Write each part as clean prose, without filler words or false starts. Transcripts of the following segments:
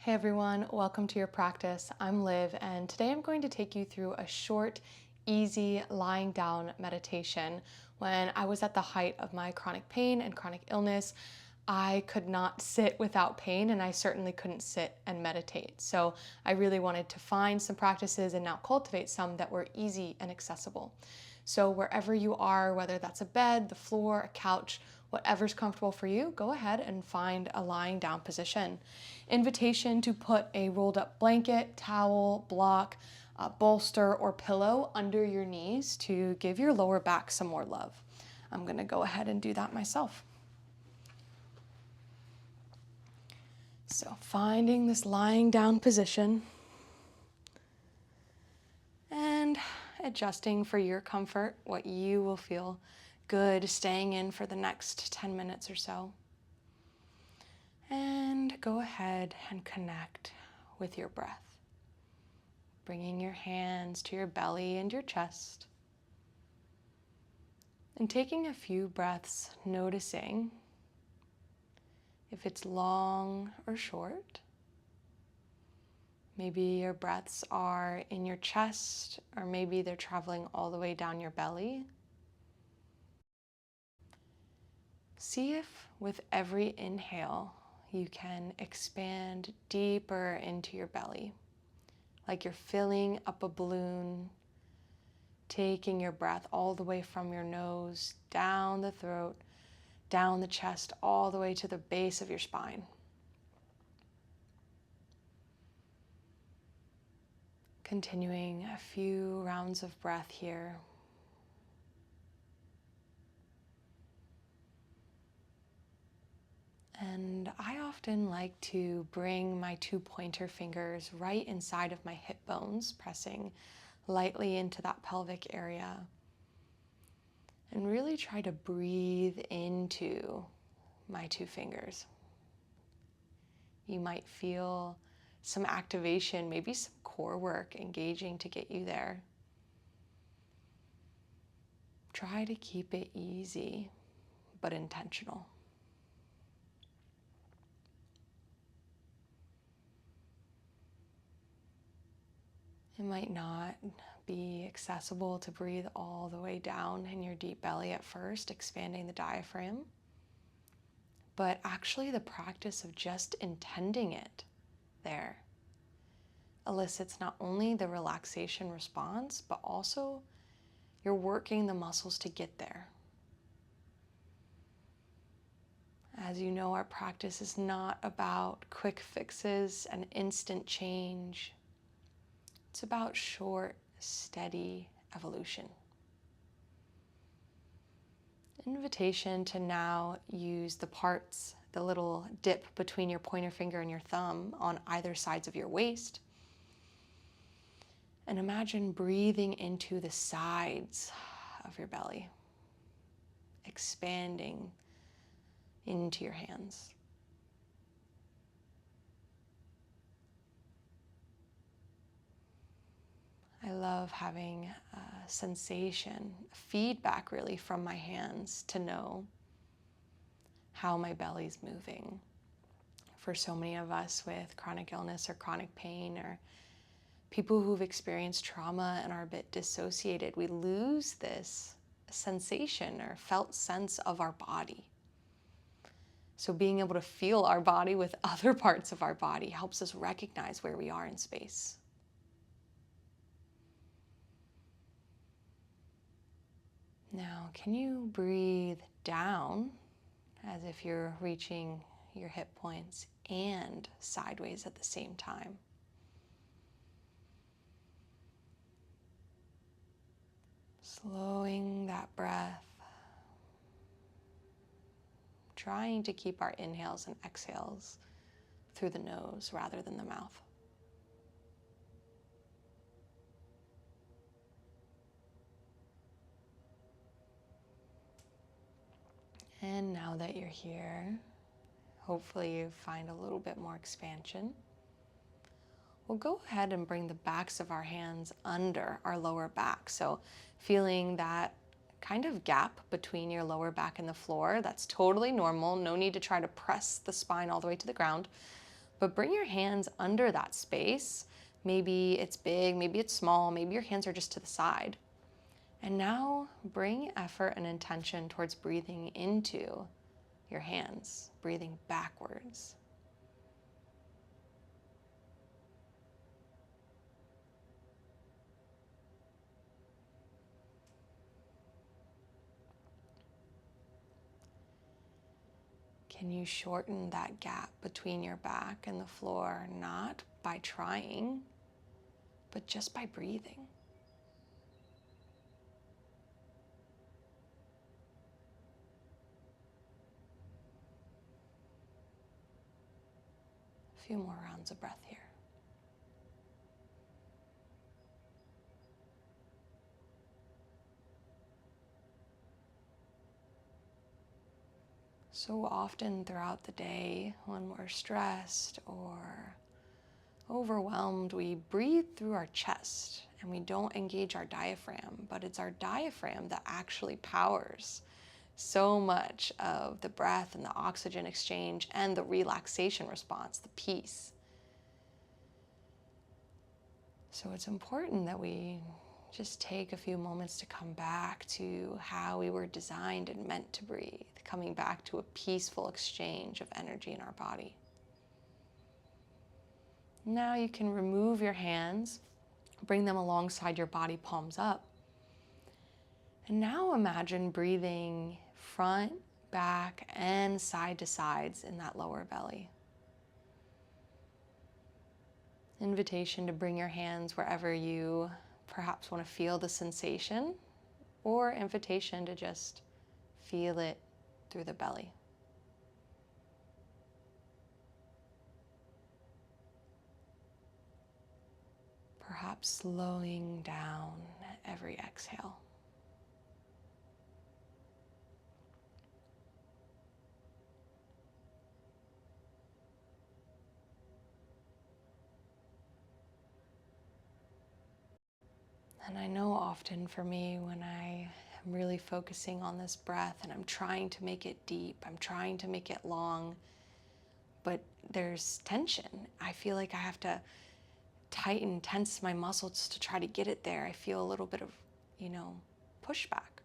Hey everyone, welcome to your practice. I'm Liv, and today I'm going to take you through a short, easy lying down meditation. When I was at the height of my chronic pain and chronic illness, I could not sit without pain, and I certainly couldn't sit and meditate. So I really wanted to find some practices and now cultivate some that were easy and accessible. So wherever you are, whether that's a bed, the floor, a couch, whatever's comfortable for you, go ahead and find a lying down position. Invitation to put a rolled up blanket, towel, block, bolster, or pillow under your knees to give your lower back some more love. I'm gonna go ahead and do that myself. So finding this lying down position and adjusting for your comfort, what you will feel good staying in for the next 10 minutes or so. And go ahead and connect with your breath, bringing your hands to your belly and your chest, and taking a few breaths, noticing if it's long or short. Maybe your breaths are in your chest, or maybe they're traveling all the way down your belly. See if with every inhale you can expand deeper into your belly, like you're filling up a balloon, taking your breath all the way from your nose, down the throat, down the chest, all the way to the base of your spine. Continuing a few rounds of breath here. And I often like to bring my 2 pointer fingers right inside of my hip bones, pressing lightly into that pelvic area. And really try to breathe into my 2 fingers. You might feel some activation, maybe some core work engaging to get you there. Try to keep it easy, but intentional. It might not be accessible to breathe all the way down in your deep belly at first, expanding the diaphragm. But actually the practice of just intending it there elicits not only the relaxation response, but also you're working the muscles to get there. As you know, our practice is not about quick fixes and instant change. It's about short, steady evolution. Invitation to now use the parts, the little dip between your pointer finger and your thumb on either sides of your waist. And imagine breathing into the sides of your belly, expanding into your hands. I love having a sensation, feedback really from my hands to know how my belly's moving. For so many of us with chronic illness or chronic pain, or people who've experienced trauma and are a bit dissociated, we lose this sensation or felt sense of our body. So being able to feel our body with other parts of our body helps us recognize where we are in space. Now, can you breathe down as if you're reaching your hip points and sideways at the same time? Slowing that breath, trying to keep our inhales and exhales through the nose rather than the mouth. And now that you're here, hopefully you find a little bit more expansion. We'll go ahead and bring the backs of our hands under our lower back. So feeling that kind of gap between your lower back and the floor, that's totally normal. No need to try to press the spine all the way to the ground. But bring your hands under that space. Maybe it's big, maybe it's small, maybe your hands are just to the side. And now bring effort and intention towards breathing into your hands, breathing backwards. Can you shorten that gap between your back and the floor, not by trying, but just by breathing? A few more rounds of breath here. So often throughout the day, when we're stressed or overwhelmed, we breathe through our chest and we don't engage our diaphragm, but it's our diaphragm that actually powers so much of the breath and the oxygen exchange and the relaxation response, the peace. So it's important that we just take a few moments to come back to how we were designed and meant to breathe, coming back to a peaceful exchange of energy in our body. Now you can remove your hands, bring them alongside your body, palms up. And now imagine breathing front, back, and side to sides in that lower belly. Invitation to bring your hands wherever you perhaps want to feel the sensation, or invitation to just feel it through the belly. Perhaps slowing down at every exhale. And I know often for me, when I am really focusing on this breath and I'm trying to make it deep, I'm trying to make it long, but there's tension. I feel like I have to tense my muscles to try to get it there. I feel a little bit of, pushback.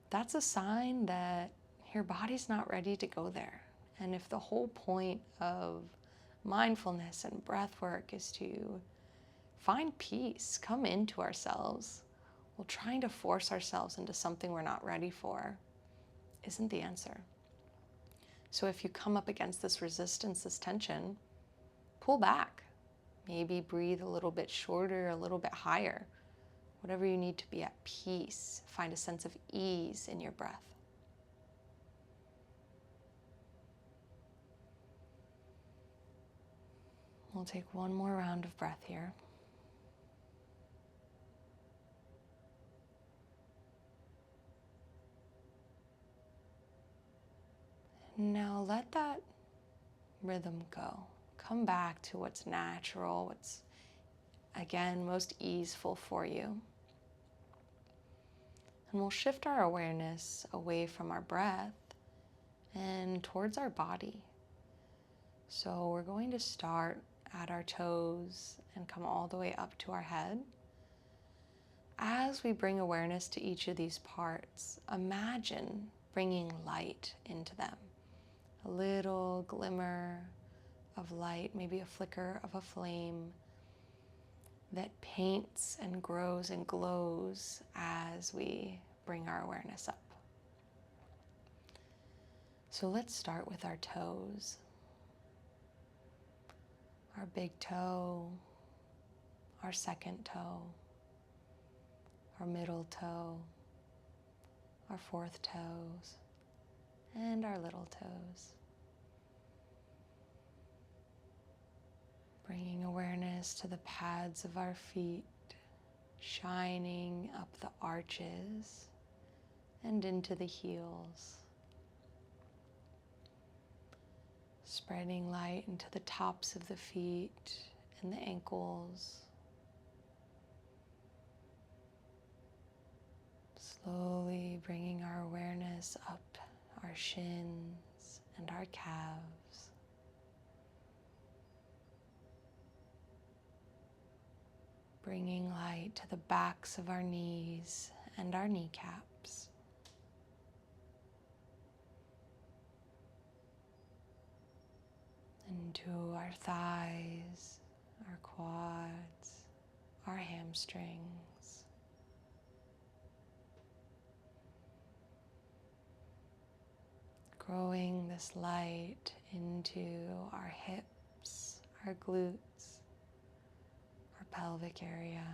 That's a sign that your body's not ready to go there. And if the whole point of mindfulness and breath work is to find peace, come into ourselves, well, trying to force ourselves into something we're not ready for isn't the answer. So if you come up against this resistance, this tension, pull back. Maybe breathe a little bit shorter, a little bit higher. Whatever you need to be at peace, find a sense of ease in your breath. We'll take one more round of breath here. Now let that rhythm go. Come back to what's natural, what's, again, most easeful for you. And we'll shift our awareness away from our breath and towards our body. So we're going to start at our toes and come all the way up to our head. As we bring awareness to each of these parts, imagine bringing light into them. A little glimmer of light, maybe a flicker of a flame that paints and grows and glows as we bring our awareness up. So let's start with our toes. Our big toe, our second toe, our middle toe, our fourth toes, and our little toes. Bringing awareness to the pads of our feet, shining up the arches and into the heels. Spreading light into the tops of the feet and the ankles. Slowly bringing our awareness up our shins and our calves. Bringing light to the backs of our knees and our kneecaps. Into our thighs, our quads, our hamstrings. Growing this light into our hips, our glutes, our pelvic area.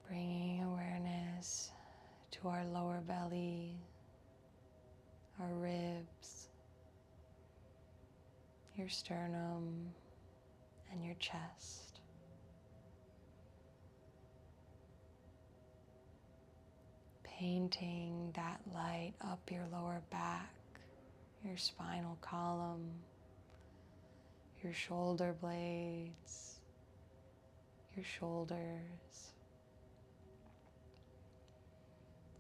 Bringing awareness to our lower belly, our ribs, your sternum, and your chest. Painting that light up your lower back, your spinal column, your shoulder blades, your shoulders.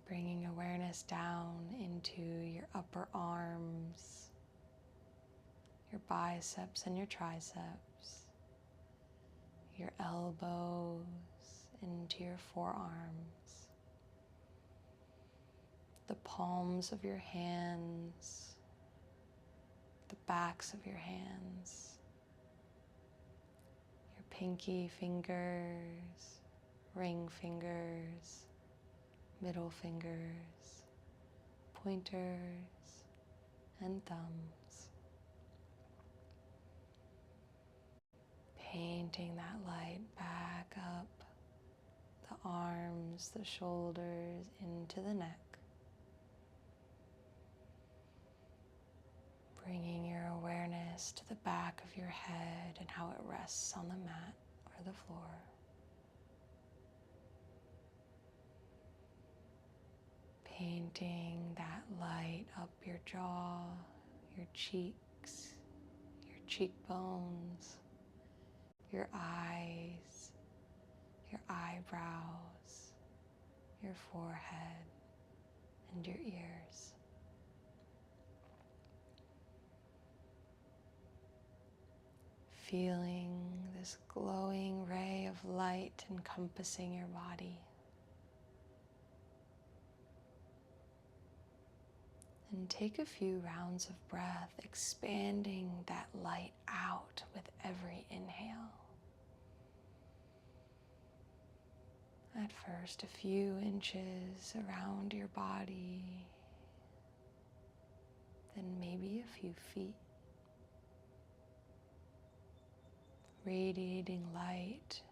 Bringing awareness down into your upper arms, your biceps and your triceps, your elbows into your forearms, the palms of your hands, the backs of your hands, your pinky fingers, ring fingers, middle fingers, pointers, and thumbs. Painting that light back up the arms, the shoulders, into the neck. Bringing your awareness to the back of your head and how it rests on the mat or the floor. Painting that light up your jaw, your cheeks, your cheekbones, your eyes, your eyebrows, your forehead, and your ears. Feeling this glowing ray of light encompassing your body. And take a few rounds of breath, expanding that light out with every inhale. At first, a few inches around your body, then maybe a few feet. Radiating light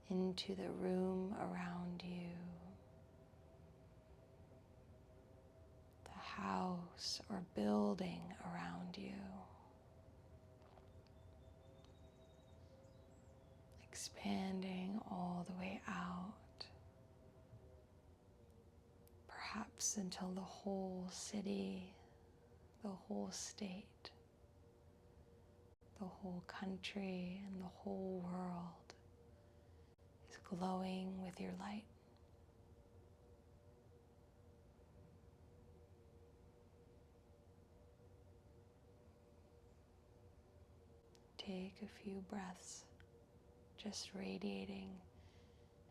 into the room around you, the house or building around you. Expanding all the way out, perhaps until the whole city, the whole state, the whole country, and the whole world is glowing with your light. Take a few breaths, just radiating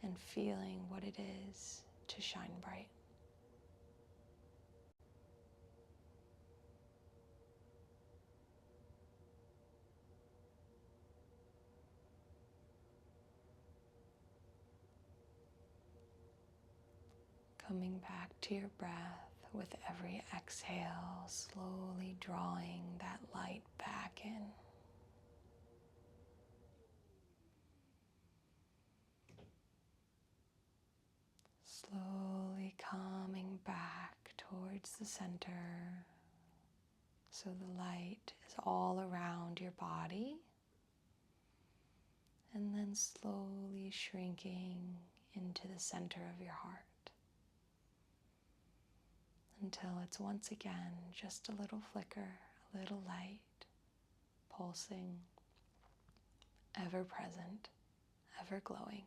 and feeling what it is to shine bright. Coming back to your breath with every exhale, slowly drawing that light back in. Slowly coming back towards the center, so the light is all around your body, and then slowly shrinking into the center of your heart, until it's once again just a little flicker, a little light, pulsing, ever present, ever glowing.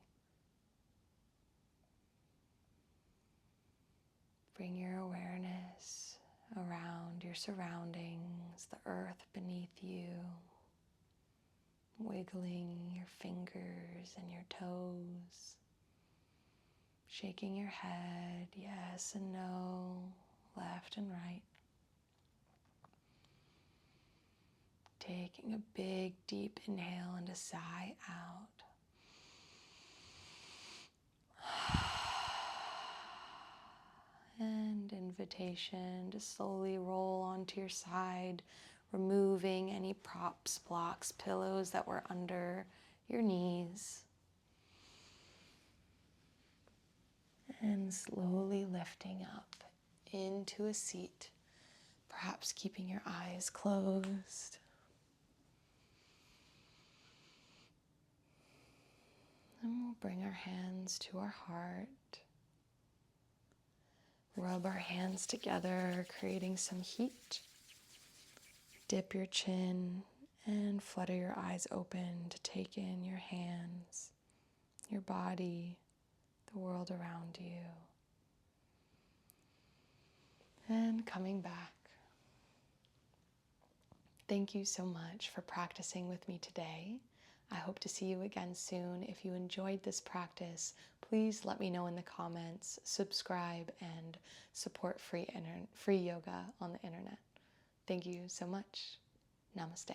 Bring your awareness around your surroundings, the earth beneath you, wiggling your fingers and your toes, shaking your head, yes and no, left and right. Taking a big, deep inhale and a sigh out. And invitation to slowly roll onto your side, removing any props, blocks, pillows that were under your knees. And slowly lifting up into a seat, perhaps keeping your eyes closed. And we'll bring our hands to our heart. Rub our hands together, creating some heat. Dip your chin and flutter your eyes open to take in your hands, your body, the world around you. And coming back. Thank you so much for practicing with me today. I hope to see you again soon. If you enjoyed this practice, please let me know in the comments, subscribe, and support free yoga on the internet. Thank you so much. Namaste.